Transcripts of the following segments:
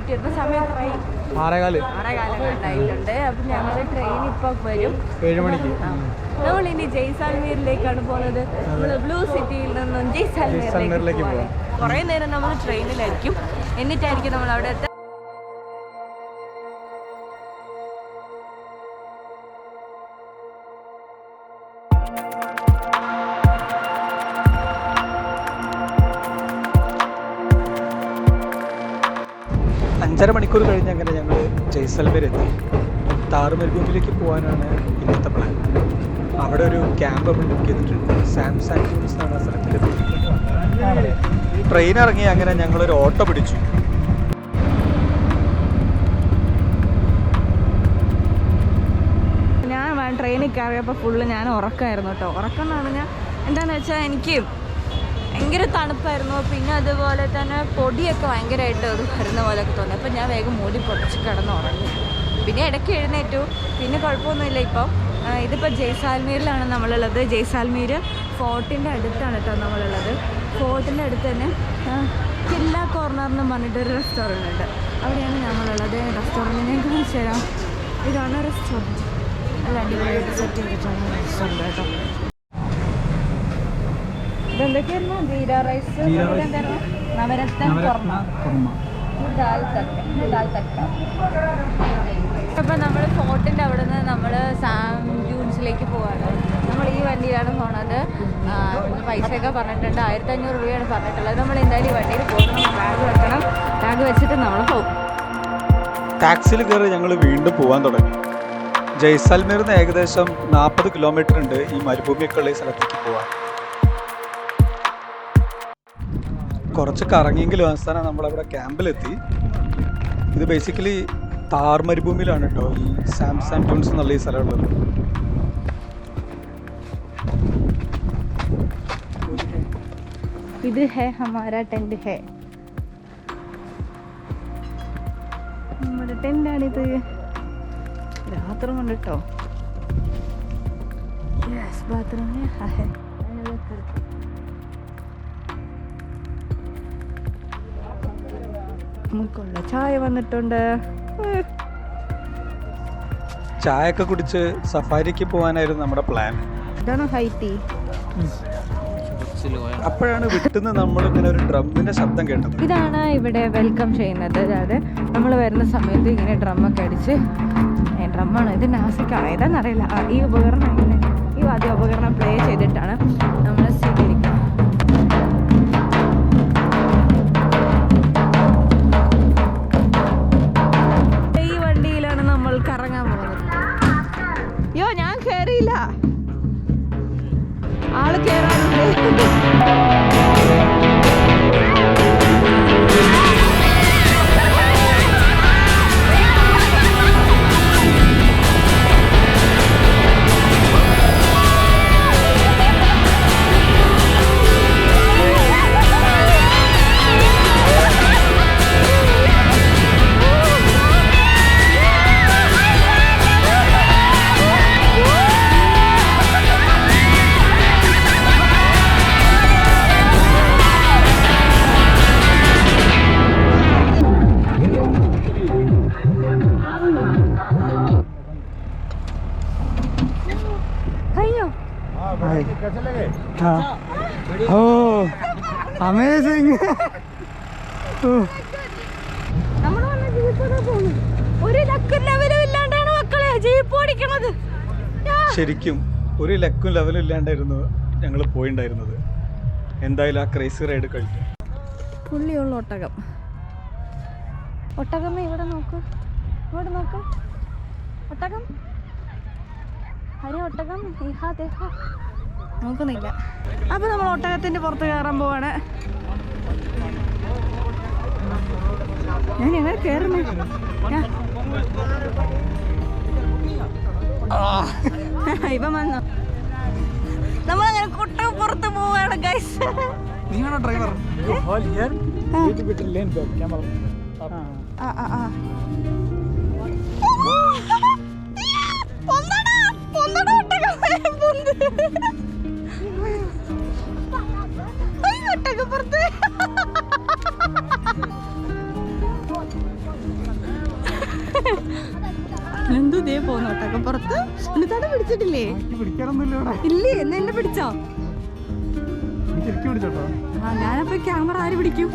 Wait ചെയ്യുന്ന സമയത്ത് 6:15 അപ്പം ഞങ്ങൾ ട്രെയിൻ ഇപ്പം വരും 7 മണിക്ക്. നമ്മൾ ഇനി ജയ്സാൽമീറിലേക്കാണ് പോകുന്നത്. നമ്മൾ ബ്ലൂ സിറ്റിയിൽ നിന്നും ജയ്സാൽമീറിലേക്ക് പോകാം. കുറേ നേരം നമ്മൾ ട്രെയിനിലായിരിക്കും, എന്നിട്ടായിരിക്കും നമ്മൾ അവിടെ എത്താൻ. അഞ്ചര മണിക്കൂർ കഴിഞ്ഞ് അങ്ങനെ ഞങ്ങൾ ജയ്സൽമേർ എത്തി. താർ മരുഭൂമിയിലേക്ക് പോകാനാണ് ഇന്നത്തെ പ്ലാൻ. അവിടെ ഒരു ക്യാമ്പ് നമ്മൾ ബുക്ക് ചെയ്തിട്ടുണ്ട്. സാംസങ് ടൂറിസ്റ്റ് എന്ന സ്ഥലത്തിലെത്തി. ട്രെയിൻ ഇറങ്ങി അങ്ങനെ ഞങ്ങളൊരു ഓട്ടോ പിടിച്ചു. ഞാൻ ട്രെയിനിൽ കയറിയപ്പോൾ ഫുള്ള് ഞാൻ ഉറക്കമായിരുന്നു കേട്ടോ. ഉറക്കം എന്ന് പറഞ്ഞാൽ എന്താണെന്ന് വെച്ചാൽ എനിക്ക് ഭയങ്കര തണുപ്പായിരുന്നു. പിന്നെ അതുപോലെ തന്നെ പൊടിയൊക്കെ ഭയങ്കരമായിട്ട് അത് വരുന്ന പോലെയൊക്കെ തോന്നി. അപ്പം ഞാൻ വേഗം മൂടി പൊടിച്ച് കിടന്നുറങ്ങി. പിന്നെ ഇടയ്ക്ക് എഴുന്നേറ്റു. പിന്നെ കുഴപ്പമൊന്നുമില്ല. ഇപ്പം ഇതിപ്പോൾ ജയ്സാൽമീറിലാണ് നമ്മളുള്ളത്. ജയ്സാൽമീർ ഫോർട്ടിൻ്റെ അടുത്താണ് കേട്ടോ നമ്മളുള്ളത്. ഫോർട്ടിൻ്റെ അടുത്ത് തന്നെ കില്ല കോർണർ എന്ന് പറഞ്ഞിട്ടൊരു റെസ്റ്റോറൻറ്റ് ഉണ്ട്. അവിടെയാണ് നമ്മളുള്ളത്. റെസ്റ്റോറൻറ്റിനെ കാണിച്ചു തരാം. ഇതാണ് റെസ്റ്റോറൻറ്റ്. നല്ല അടിപൊളിയായിട്ട് സെറ്റ് ചെയ്തിട്ടാണ് റെസ്റ്റോറൻറ്റ് കേട്ടോ. ഇതെന്തൊക്കെയായിരുന്നു? ജീര റൈസ്, നവരത്തൻ കുർമ, ദാൽ തക്ക. അപ്പം നമ്മൾ ഫോർട്ടിൻ്റെ അവിടെ നിന്ന് നമ്മൾ സാം ഡ്യൂൺസിലേക്ക് പോവാണ്. നമ്മൾ ഈ വണ്ടിയിലാണ് പോണത്. പൈസയൊക്കെ പറഞ്ഞിട്ടുണ്ട്. 1500 രൂപയാണ് പറഞ്ഞിട്ടുള്ളത്. നമ്മൾ എന്തായാലും ഈ വണ്ടിയിൽ പോകണം. ബാഗ് വെക്കണം. ബാഗ് വെച്ചിട്ട് നമ്മൾ പോകും. ടാക്സിയിൽ കയറി ഞങ്ങൾ വീണ്ടും പോകാൻ തുടങ്ങി. ജയ്സാൽമീറിൽ നിന്ന് ഏകദേശം 40 കിലോമീറ്റർ ഉണ്ട് ഈ മരുഭൂമിയൊക്കെ ഉള്ള ഈ സ്ഥലത്തേക്ക് പോകാൻ. കുറച്ച് കറങ്ങിയെങ്കിലും അവസാനം നമ്മളവിടെ ക്യാമ്പിലെത്തി. ഇത് ബേസിക്കലി താർ മരുഭൂമിയിലാണ് കേട്ടോ ഈ സാംസങ് ടൂൺസ് എന്നുള്ള ഈ സ്ഥലമുള്ളത്. ഇത് ഹേ ഹമാരാ ടെന്റ് ഹേ. നമ്മുടെ ടെന്റാണിത്. ബാത്റൂം ഉണ്ട് കേട്ടോ. ബാത്റൂം നമുക്കുള്ള ചായ വന്നിട്ടുണ്ട്. ചായ ഒക്കെ കുടിച്ച് സഫാരിക്ക് പോകാനായിരുന്നു നമ്മുടെ പ്ലാൻ. ഇതാണ് ഹൈറ്റി. അപ്പോഴാണ് വിട്ടുന്ന് നമ്മൾ ഇങ്ങനെ ഒരു ഡ്രമ്മിന്റെ ശബ്ദം കേട്ടത്. ഇതാണ് ഇവിടെ വെൽക്കം ചെയ്യുന്നത്. അതായത് നമ്മൾ വരുന്ന സമയത്ത് ഇങ്ങനെ ഡ്രമ്മൊക്കെ അടിച്ച്, ഡ്രമ്മാണ് ഇത്, നാസിക്കാണ് ഏതാണെന്നറിയില്ല. ഈ ഉപകരണം ഇങ്ങനെ ഈ വാദ്യ ഉപകരണം പ്ലേ ചെയ്തിട്ടാണ് നമ്മൾ സ്വീകരിക്കുന്നത്. ഈ വണ്ടിയിലാണ് നമ്മൾ കറങ്ങാൻ പോകുന്നത്. അയ്യോ ഞാൻ കയറിയില്ല, ആള് കയറാനുണ്ട്. അമേസിംഗ്. ശരിക്കും ഒരു ലക്കും ലെവലും ഇല്ലാണ്ടായിരുന്നു ഞങ്ങൾ പോയിണ്ടായിരുന്നത്. എന്തായാലും ആ ക്രേസി റൈഡ് കഴിഞ്ഞു. പുള്ളിയുള്ള ഒട്ടകം. ഒട്ടകമ്മ ഇവിടെ നോക്കൂ, ഇവിടെ നോക്കൂ. ഒട്ടകം, ഹരി ഒട്ടകം നോക്കുന്നില്ല. അപ്പൊ നമ്മൾ ഒട്ടകത്തിന്റെ പുറത്ത് കയറാൻ പോവാണ്. ഞാൻ എങ്ങനെ കയറുന്നു? ഇപ്പം വന്നോ? നമ്മളങ്ങനെ ഒട്ടകം പുറത്ത് പോവാണ് ഗൈസ്. നീയാണോ ഡ്രൈവർ? ഇതേ പോകുന്നു ഒട്ടകപ്പുറത്ത്. എന്നിട്ടാണ് പിടിച്ചിട്ടില്ലേ? ഇല്ലേ, എന്നാ എന്നെ പിടിച്ചോ? ആ ഞാനപ്പോ ക്യാമറ ആര് പിടിക്കും?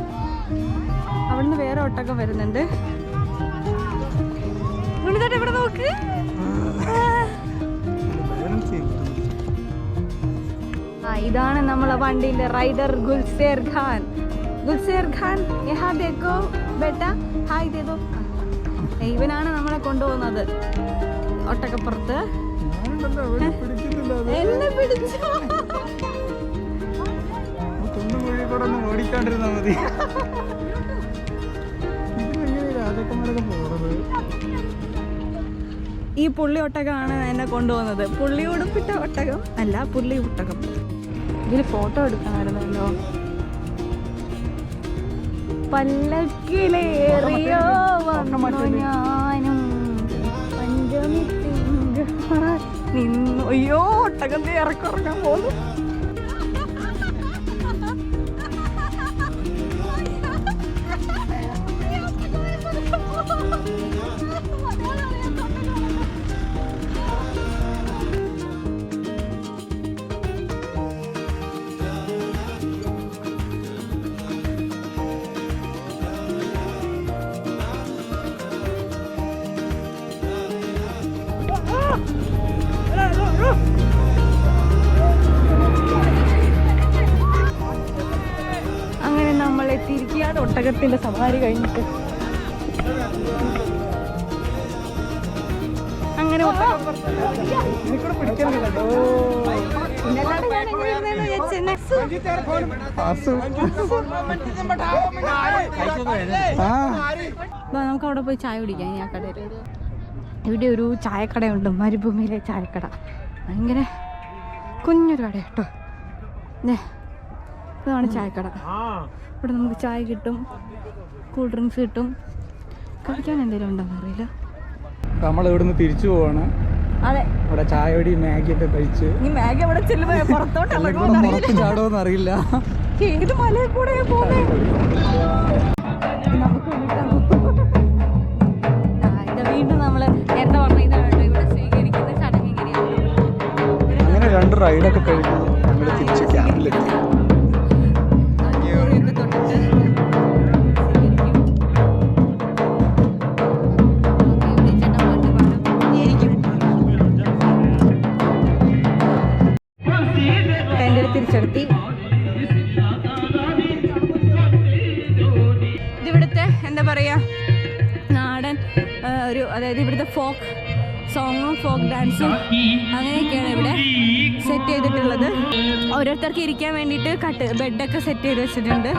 അവിടുന്ന് വേറെ ഒട്ടകം വരുന്നുണ്ട്. ഇവിടെ നോക്ക്. ഇതാണ് നമ്മളെ വണ്ടിയിലെ റൈഡർ ഗുൽസേർ ഖാൻ. ഗുൽസേർ ഖാൻ യഹാ ദേഖോ ബേട്ട, ഹായ് ദേദോ. ഇവനാണ് നമ്മളെ കൊണ്ടുപോകുന്നത് ഒട്ടകപ്പുറത്ത്. എന്നെ പിടിച്ചോ? ഓടിക്കാണ്ടിരുന്നാ മതി. ഈ പുള്ളി ഒട്ടകമാണ് എന്നെ കൊണ്ടുപോകുന്നത്. പുള്ളി ഉടുപ്പിട്ട ഒട്ടകം അല്ല, പുള്ളി ഒട്ടകം. ഇതിന് ഫോട്ടോ എടുക്കണമായിരുന്നല്ലോ. പല്ലക്കിലേറിയോ വന്നു ഞാനും പഞ്ചമി നിന്നു. അയ്യോ, ഒട്ടകത്തെ ഇറക്കിറങ്ങാൻ പോകുന്നു. അങ്ങനെ നമ്മൾ എത്തിയിരിക്കുകയാണ് ഒട്ടകത്തിന്റെ സവാരി കഴിഞ്ഞിട്ട്. അങ്ങനെ നമുക്ക് അവിടെ പോയി ചായ കുടിക്കാം. ഈ ആ കടയിൽ ഇവിടെ ഒരു ചായക്കടയുണ്ട്, മരുഭൂമിയിലെ ചായക്കട. ഭയങ്കര കുഞ്ഞൊരു കട കേട്ടോ. ഇതാണ് ചായക്കട. ഇവിടെ നമുക്ക് ചായ കിട്ടും, കൂൾ ഡ്രിങ്ക്സ് കിട്ടും. കഴിക്കാൻ എന്തെങ്കിലും ഉണ്ടോന്ന് അറിയില്ല. നമ്മൾ ഇവിടുന്ന് തിരിച്ചു പോവാണ്. അതെ, ഇവിടെ ചായപൊടി മാഗി ഒക്കെ കഴിച്ച് ഈ മാഗി അവിടെ ചെല്ലുമ്പോ പുറത്തോട്ട് ചാടുമെന്ന് അറിയില്ല. ഏത് മലയിൽ കൂടെ പോകുന്നേ? വീണ്ടും നമ്മള് നേരത്തെ പറഞ്ഞ ഇതാണ് ഇവിടെ സ്വീകരിക്കുന്ന ചടങ്ങ് ഇങ്ങനെയാണ്. അങ്ങനെ 2 റൈഡൊക്കെ കഴിഞ്ഞ് ഞങ്ങൾ തിരിച്ച് ക്യാമ്പിലെത്തി. തിരിച്ചെടുത്തി. ഇതിവിടുത്തെ എന്താ പറയാ, നാടൻ ഒരു, അതായത് ഇവിടുത്തെ ഫോക്ക് സോങ്ങും ഫോക്ക് ഡാൻസും അങ്ങനെയൊക്കെയാണ് ഇവിടെ സെറ്റ് ചെയ്തിട്ടുള്ളത്. ഓരോരുത്തർക്ക് ഇരിക്കാൻ വേണ്ടിയിട്ട് ബെഡൊക്കെ സെറ്റ് ചെയ്ത് വെച്ചിട്ടുണ്ട്.